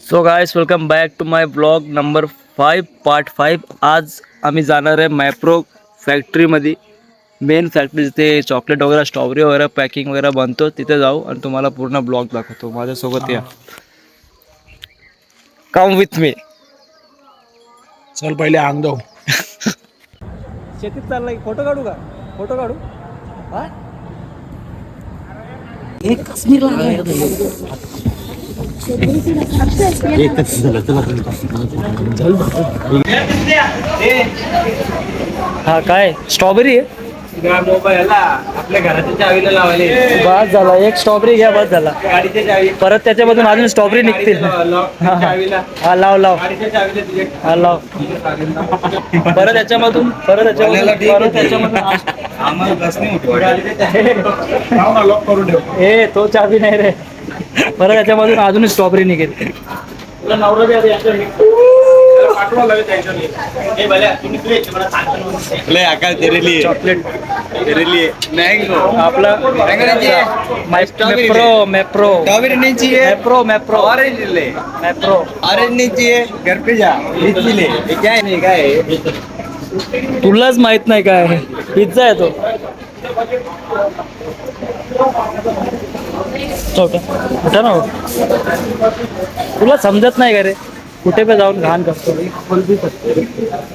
So guys welcome back to my blog number 5 part 5. आज आम्ही जाणार आहे मॅप्रो फॅक्टरीमध्ये. मेन फॅक्टरी जिथे चॉकलेट वगैरे स्ट्रॉबेरी वगैरे पॅकिंग वगैरे बनतो तिथे जाऊ आणि तुम्हाला पूर्ण ब्लॉग दाखवतो. माझ्यासोबत या, कम विथ मी. चल पहिले अंग दो. शेतीत चाललाय. फोटो काढू का? फोटो काढू. हा एक काश्मीरला हा काय स्ट्रॉबेरी आहे. मोबाईल आपल्या घराच्या चावीला लावायला बस झाला. एक स्ट्रॉबेरी घ्या, बस झाला. गाडीच्या चावी परत त्याच्यामधून अजून स्ट्रॉबेरी निघतील. चावीला हा लाव लाव. गाडीच्या चावीला हा लाव. परत याच्यामधून आम्हाला बस नाही लॉक करून ठेव. ए तो चाबी नाही रे. परत याच्यामधून अजून स्ट्रॉबेरी निघेल. तुला नवरा बी पाठवा लागेल हे भल्या तुम्ही ले आकाश तेरे लिए चॉकलेट तेरे लिए मैंगो आपला मेप्रो मेप्रो स्ट्रॉबेरी नहीं चाहिए मेप्रो मेप्रो ऑरेंज ले मेप्रो ऑरेंज नहीं चाहिए घर पे जा लीची ले ये क्या है नहीं क्या है तुलाच माहित नाही काय आहे. पिझ्झा आहे तो. कुठं ना हो? तुला समजत नाही का रे? कुठे पे जाऊन घाण करतो.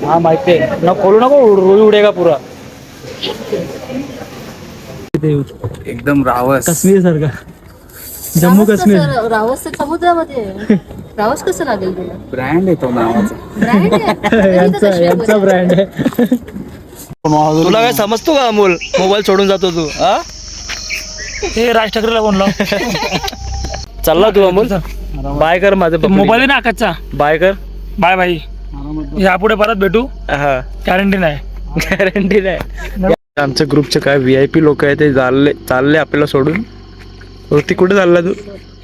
हा माहिती आहे ना. खोलू नको, रोळी उडेगा पुरा. एकदम रावस काश्मीर सारखा. जम्मू काश्मीर. रावस तर समुद्रामध्ये आहे. रावस कसं लागेल तुला? ब्रँड आहे तो नावाचा ब्रँड आहे. यांचा ब्रँड आहे. तुला काय समजतो का अमोल? मोबाईल सोडून जातो तू. हा हे राज ठाकरेला फोन लाव. चालला तू अमोल. बाय कर माझं मोबाईल ना आकाशचा. बाय कर. बाय बाई. यापुढे परत भेटू. हा गॅरंटी नाही. गॅरंटी नाही. आमच्या ग्रुपचे काय VIP लोक आहे ते चालले आपल्याला सोडून. ती कुठे चालला तू?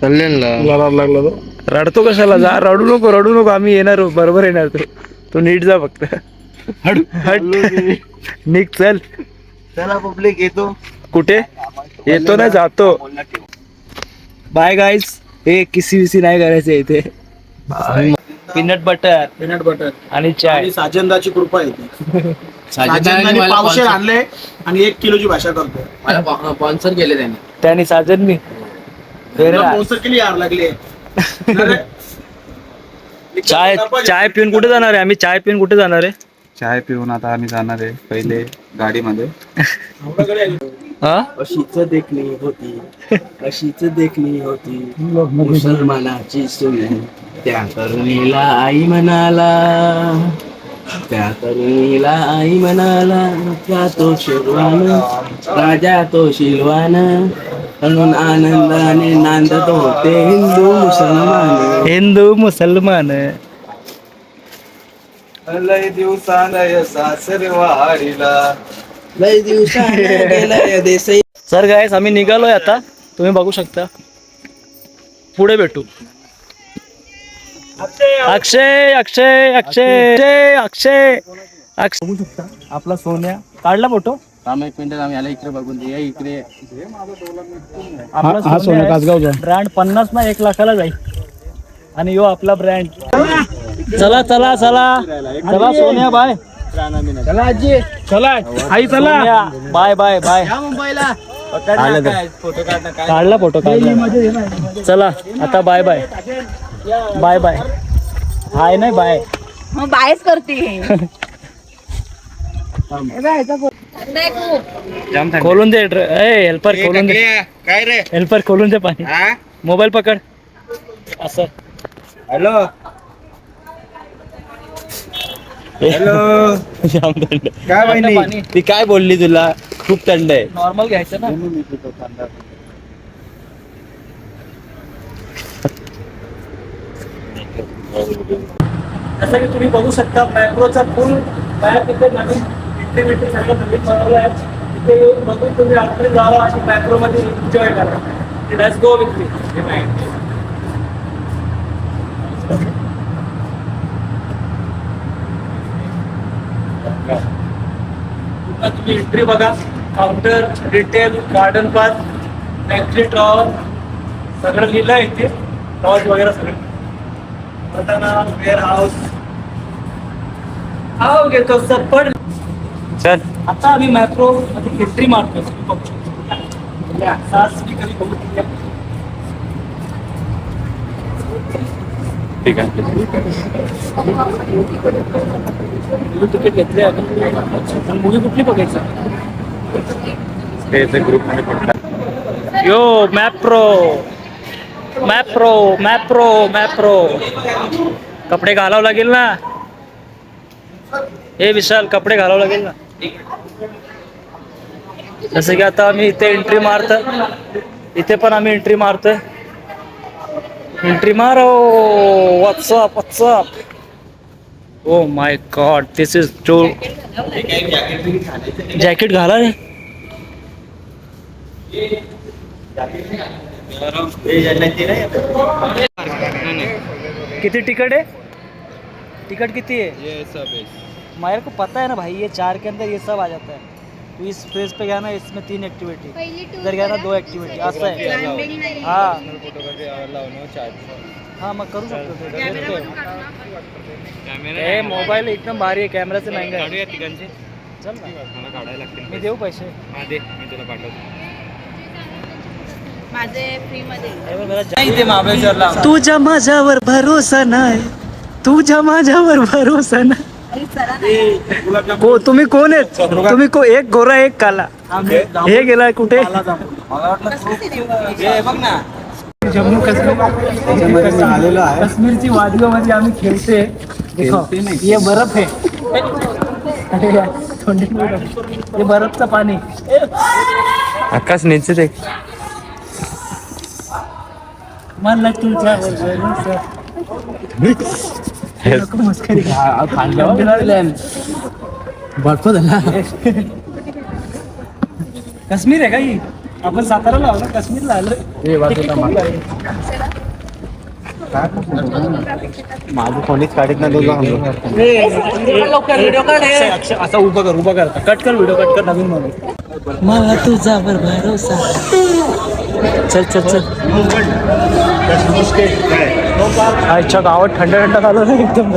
लागला तो रडतो कशाला? जा, रडू नको. आम्ही येणार, बरोबर येणार. तू नीट जा फक्त. हट निघ. चल. चला पब्लिक येतो. कुठे येतो ना? जातो. Bye guys. हे किसी नाही करायचं इथे. पीनट बटर आणि चाय. साजंदाची कृपा आहे. साजंदाने पावशे आणले आणि 1 किलोची भाषा करतो. मला स्पॉन्सर केले त्याने साजन मी स्पॉन्सर केली यार लागले. चाय पिऊन कुठे जाणार आहे? आम्ही चाय पिऊन कुठे जाणार आहे? चाय पिऊन आता आम्ही जाणार आहे पहिले गाडीमध्ये. हा अशीच देखणी होती मुसलमानाची सुनी. त्या तरुणीला आई म्हणाला त्या तो शिरवान राजा तो शिलवान म्हणून आनंदाने नांदत होते हिंदू मुसलमान. लय दिवसांना सासरवाडीला लय दिवसाने गेलाय देसाई. सर गायस आम्ही निघालोय आता. तुम्ही बघू शकता. पुढे भेटू. अक्षय अक्षय अक्षय अक्षय अक्षय बघू शकता. आपला सोन्या काढला फोटो. एक मिनिट आम्ही याला इकडे बघून दे. इकडे आपला सोन्या ब्रँड 50 ना 1 लाखाला जाईल. आणि यो आपला ब्रँड. चला चला चला चला सोन्या बाय. चला आजी चला आई चला. Bye bye bye. मुंबईला फोटो काढला फोटो काढला. चला आता bye bye. Bye bye. Hi नाही बाय. मग बायच करते. खोलून दे. हेल्पर खोलून दे. काय रे हेल्पर खोलून दे पाणी. मोबाईल पकड. असं हॅलो जाम थंड. काय बहिणी ती काय बोलली तुला? खूप थंड आहे. नॉर्मल घ्यायचं ना. जसं की तुम्ही बघू शकता मॅप्रोचा फुल मॅप इथे नवीन ऍक्टिव्हिटी सगळं नवीन बनवलं आहे. इथे येऊन बघून तुम्ही आतमध्ये जावा आणि मॅप्रोमध्ये एन्जॉय करा. Let's go with me. तुम्ही एंट्री बघा. Counter, retail, garden park, factory tower सगळं लिहिलं आहे इथे. लॉज वगैरे सगळं. वेअर हाऊस आओ घेतो सपड. चल आता आम्ही मॅप्रो मध्ये एंट्री मारतो. ठीक आहे. तिकीट घेतले आणि मूवी कुठली बघायचं. ते ग्रुपमध्ये पडला. यो मॅप्रो मॅप्रो मॅप्रो मॅप्रो कपडे घालावं लागेल ना. हे विशाल कपडे घालावं लागेल ना. जसं की आता आम्ही इथे एंट्री मारतोय. इथे पण आम्ही एंट्री मारतोय. एंट्री मारो. What's up what's up. Oh my god this is too. Jacket घाला रे. किती टिकट है. टिकट कितनी है. ये सब है. मेरे को पता है ना भाई ये 4 के अंदर ये सब आ जाता है. तो इस फेज पे गया ना इसमें 3 एक्टिविटी. इधर गया ना 2 एक्टिविटी असं आहे. हाँ हाँ मग करू शकतो. मोबाईल एकदम भारी आहे. कॅमेराचं महंगा आहे. चल ना मला काढायला लागतील. मी देऊ पैसे. दे मी तुला पाठवतो. माझे फ्री मध्ये तुझ्या माझ्यावर भरोसा नाही. तुझ्या माझ्यावर भरोसा नाही. तुम्ही कोण आहेत. तुम्ही एक गोरा एक काला. हे गेला कुठे. जम्मू काश्मीर काश्मीरची वादियोमध्ये आम्ही खेळते. ये बर्फ है. ये बर्फचं पाणी. आकाश नीचे देख. मला तुझ्यावर भरोसा. नको मस्करी. बर्फ झाला. काश्मीर आहे का ही. आपण साताराला आलो. काश्मीरला आलो. माझं कोणीच काढत नाही. असा उभा कर कट कर व्हिडिओ कट कर. नवीन म्हणून मला तुझ्यावर भरोसा. चल चल चल. अच्छा गावात थंड झालं ना एकदम.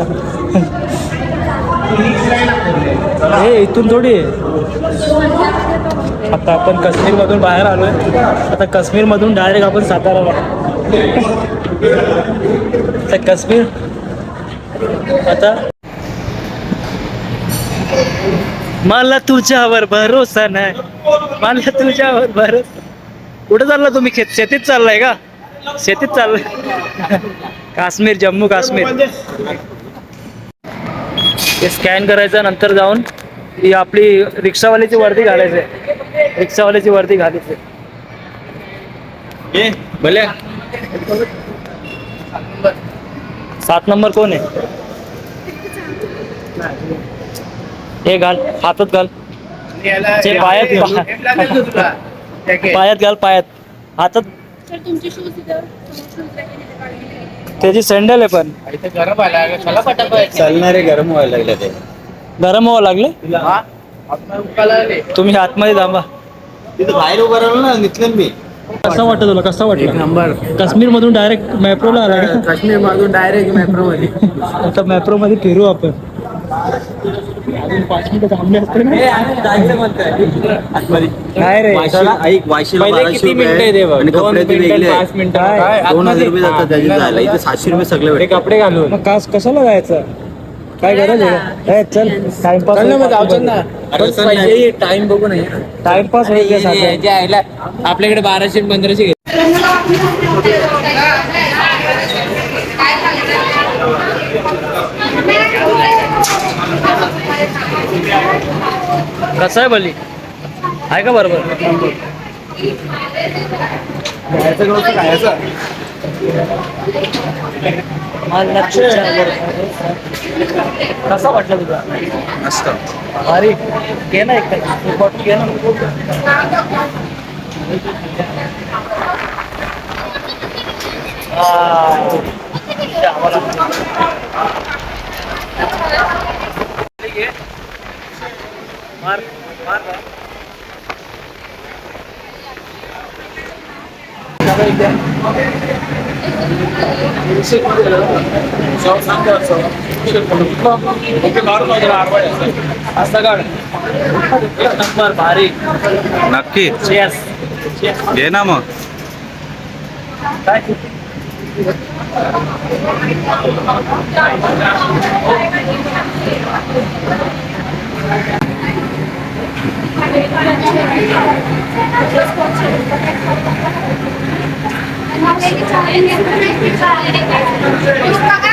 हे इथून थोडी आहे. आता आपण काश्मीरमधून बाहेर आलोय. आता काश्मीरमधून डायरेक्ट आपण साताराला. काश्मीर आता मला तुझ्यावर भरोसा नाही. मला तुझ्यावर भरोसा. कुठे चालला तुम्ही. शेतीत चाललाय का. शेतीत चाललंय. काश्मीर जम्मू काश्मीर. हे स्कॅन करायचं. नंतर जाऊन ही आपली रिक्षावाल्याची वर्दी घालायची. रिक्षावाल्याची वर्दी घालायची. भले 7 नंबर कोण आहे. हे घाल हातात घाल. ते पायात घाल. पायात हातात. त्याची सँडल आहे पण. चालणारे गरम व्हायला लागले ते. गरम व्हावं लागले. तुम्ही आतमध्ये थांबा. तिथं बाहेर उभं राहिलो ना निघलं मी. कसा वाटतं तुला. कसा वाटलं. नंबर. काश्मीर मधून डायरेक्ट मॅप्रोला आला. काश्मीर मधून डायरेक्ट मेट्रो मध्ये. आता मॅप्रो मध्ये फिरू आपण. अजून 5 मिनिटं थांबले असते ना. नाही रे. ऐक वाशीला 1200 रुपये आणि कपड्याचे वेगळे 2000 रुपये जातात त्याचे जायला. इथे 700 रुपये सगळे भेटतात. कपडे घालून. मग कशाला जायचं. काय गरज आहे. चल टाइमपास. टाइम बघू नाही. टाइमपास आपल्याकडे 1200 1500 घेत. कसं आहे बली. आहे का बरोबर. कसा वाटला तुला. मस्त. अरे घे ना एक घे ना. मार मार. असं काढ. एक नंबर भारी. नक्की Cheers. घे ना मग. काय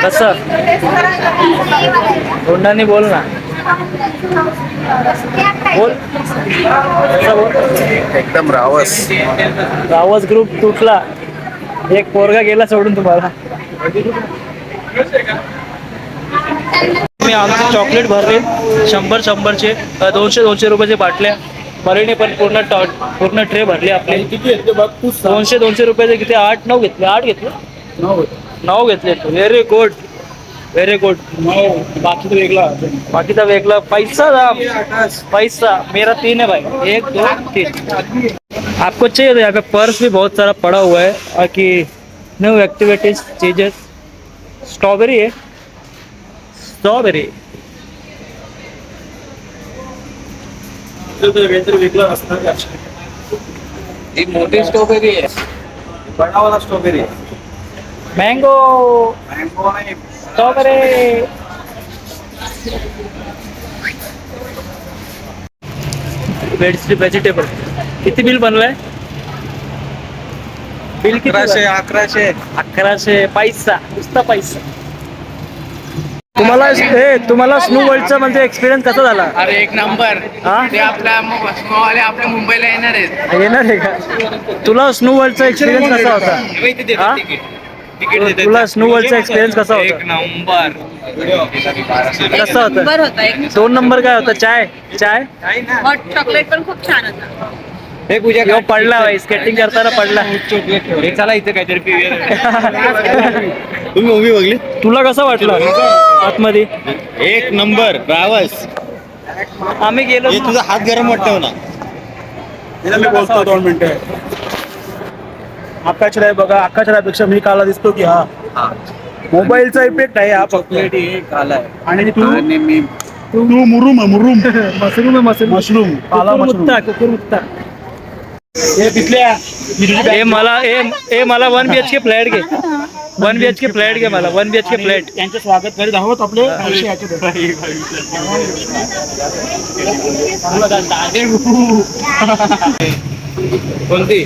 कसं तोंडाने बोल ना. बोल कसं बोल. एकदम रावस. रावस ग्रुप तुटला. एक पोरगा गेला सोडून तुम्हाला. मी आमचे चॉकलेट भरले 100-100चे 200 रुपयाचे बाटल्या. बरीने पण पूर्ण ट्रे भरले आपले. किती येते बघ तू 200 रुपयाचे किती 8-9 घेतले. 8 घेतले. 9 घेतले. Very good very good. बाकी तो वेगळा बाकीचा वेगळा पैसा दाम. पैसा मेरा 3 है भाई. 1 2 3. आपको चाहिए तो यहाँ पे पर्स भी बहुत सारा पड़ा हुआ है. बाकी न्यू एक्टिविटीज चीजेस. स्ट्रॉबेरी है. स्ट्रॉबेरी काहीतरी वेगळं असणार. ही मोठी स्ट्रॉबेरी आहे. बनावाला स्ट्रॉबेरी मैंगो मँगो नाही. स्ट्रॉबेरी. व्हेजिटेबल. किती बिल बनलाय. बिल किती 1100. 1100. पैसा नुसता पैसा. तुम्हाला स्नो वर्ल्डचा म्हणजे एक्सपिरियन्स कसा झाला. अरे एक नंबर. हा ते आपल्या आपल्या मुंबईला येणार आहेत. येणार आहे का. तुला स्नो वर्ल्डचा एक्सपिरियन्स कसा होता. हा? तुला स्नो वर्ल्डचा एक्सपिरियन्स कसा होता. नंबर. कसा होता. नंबर होता एक. 2 नंबर काय होता. चाय हॉट चॉकलेट पण खूप छान होता. हे पूजा यो पडला भाई. स्केटिंग करताना पडला. हे चला इथे काहीतरी पिऊया. तुम्ही मूवी बघली. तुला कसं वाटलं आतमध्ये. एक नंबर रावस. आम्ही गेलो. तुझा हात गरम वाटतो ना. मी बोलतो 2 मिनिटं. आकाश राय बघा. आकाश रायपेक्षा मी काला दिसतो की हा मोबाईलचा इफेक्ट आहे हा फक्त. आणि तू मुरुम मशरूम काला कुकुरमुत्ता. हे तिथल्या ए मला 1 BHK फ्लॅट घे. 1 BHK फ्लॅट घे मला. 1 BHK फ्लॅट. त्यांचं स्वागत करीत आहोत आपले कोणती.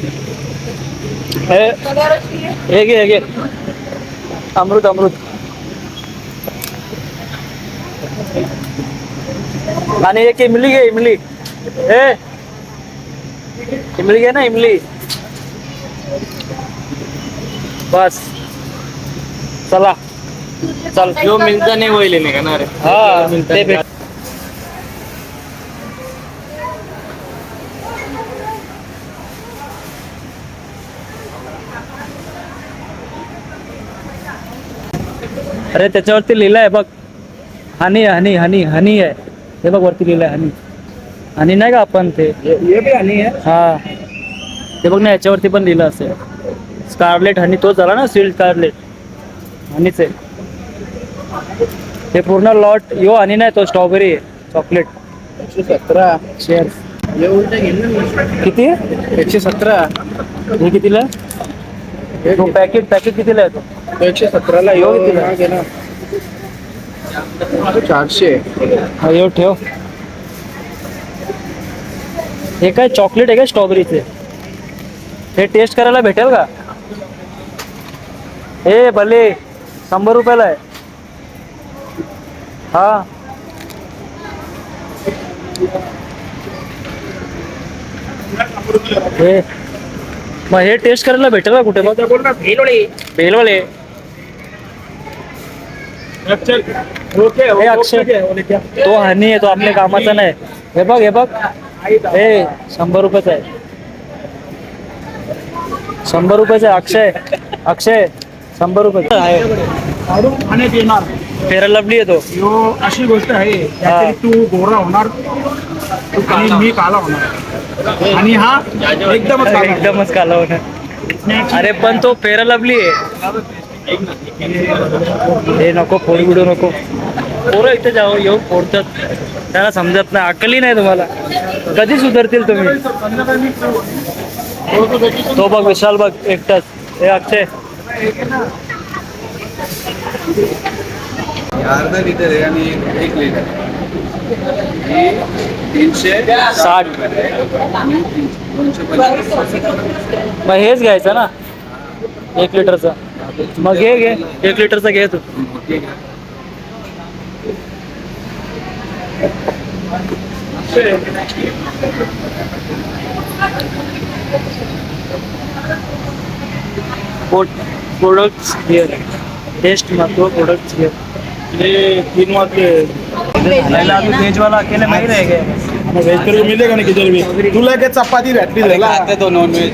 हे घे अमृत. आणि एक इमली घे. इमली घे ना. इमली बस. चला चल. जो मिलता नाही वहिले नाही का रे. हा ते भेट. अरे त्याच्यावरती लिहिलं आहे बघ. हनी आहे. हे बघ वरती लिहिलं आहे हनी नाही का आपण ते. हे बी आणि हा ते बघ ना. याच्यावरती पण लिहिलं असेल. स्कारलेट हनी तोच झाला ना. स्वीट स्कारलेट हनीच आहे. हे पूर्ण लॉट यो हनी नाही. तो स्ट्रॉबेरी आहे. चॉकलेट 117. शेअर्स. किती 117. हे कितीला. तो पॅकेट कितीला येतो. 117ला यो कितीला. 400. हा येऊ ठेव. हे काय चॉकलेट आहे का स्ट्रॉबेरीचे. हे टेस्ट करायला भेटेल का. हे भले 100 रुपयाला आहे. हा हे मग हे टेस्ट करायला भेटेल का कुठे. मग भेलवाले. हे अक्षय तो हनी आहे. तो आपल्या कामाचा नाही. हे बघ हे 100 रुपयाचा आहे. 100 रुपयाचा आहे. अक्षय 100 रुपयाचा आहे. काढून खाण्यात येणार. फेअर लवली आहे तो. यो अशी गोष्ट आहे त्यातरी तू गोरा होणार आणि मी काला होणार. आणि हा एकदमच एकदमच काला होणार. अरे पण तो फेरा लवली आहे. हे नको फोड बिडू नको. पोरं इथे जाऊ येऊ फोडतात. त्याला समजत नाही, अक्कली नाही तुम्हाला. कधी सुधारतील तुम्ही? तो बघ विशाल बघ एकटाच. हे अक्षय अर्धा लिटर आहे आणि 1 लिटर. ही 360 60. 225. मग हेच घ्यायचं ना 1 लिटरचा. मग घे 1 लिटरचा घे तू. मोठी आहे. Products here. टेस्ट मारतो प्रोडक्ट्स हिअर. ये 3 वाजले. वेजवाला अकेले माहीत आहे काय? वेज तरी मिले का नाही किती बी? तुला काय चपाती भेटली झाला खाते तो नॉनव्हेज.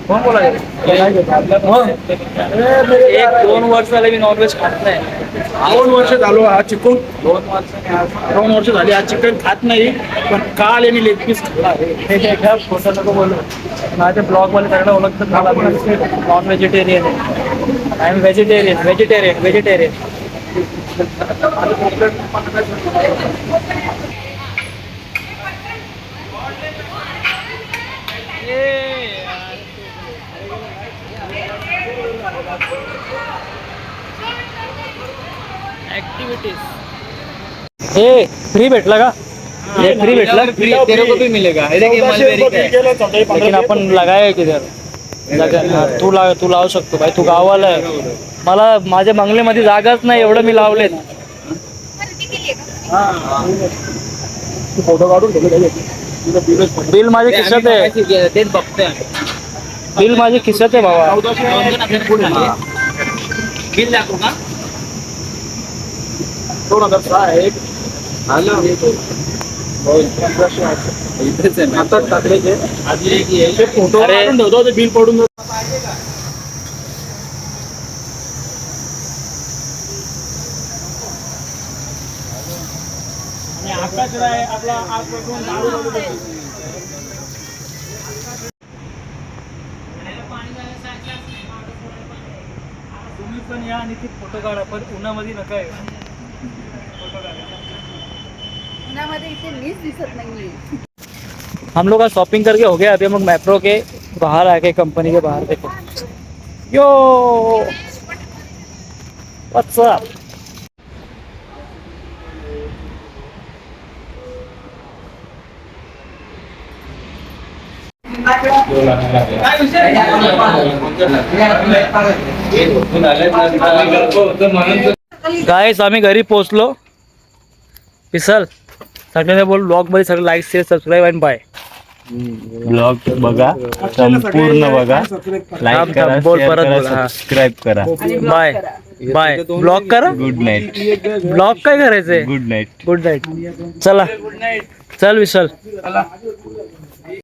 कोण बोला 1-2 वर्ष झाले मी नॉनव्हेज खात नाही. 2 वर्ष झालो हा चिकन. 2 वर्ष 2 वर्ष झाली आज चिकन खात नाही, पण काल मी लेग पीस खाल्ला. हे घ्या खोटं नको बोलू. माझ्या ब्लॉगवाले सगळं ओळखतात मला. नॉन व्हेजिटेरियन आहे. I am vegetarian. हे फ्री भेटला का? हे फ्री भेटला. तेरे को भी मिलेगा. हे देखिए मलबेरी का है. लेकिन आपण लगाय किधर तू लावू शकतो भाई. तू गावाला आहे. मला माझ्या बंगल्यामध्ये जागाच नाही, एवढं मी लावलेत. फोटो काढून ठेवले. बिल माझ्या खिशात आहे. तेच बघतोय. बिल माझ्या खिशात आहे बाबा. बिल दाखवू का? 2006 हॅलो. इथेच आहे ना. आता टाकलेचे ते फोटो अरे. काढून ठेवतो, ते बिल पडून जातं. आणि आकाश राय आपला आजपासून दारू बंद. तुम्ही पण या आणि फोटो काढा, पण उन्हामध्ये नका आहे. फोटो काढा. उन्हामध्ये इथे मीच दिसत नाहीये. हम लोग आज शॉपिंग करके हो गया. अभी हम लोग मेट्रो के बाहर आके कंपनी के बाहर देखो. Yo what's up. गाइस आम्ही घरी पोहोचलो. विशाल सगळ्यांना बोल ब्लॉग मध्ये सगळं लाईक शेअर सबस्क्राईब आणि बाय. ब्लॉग बघा, संपूर्ण बघा, लाईक करा, बोल शेअर परत करा, बोल. हा. सबस्क्राईब करा. Bye bye. ब्लॉग करा. Good night. ब्लॉग काय करायचंय? Good night. Good night. चला चल विशाल.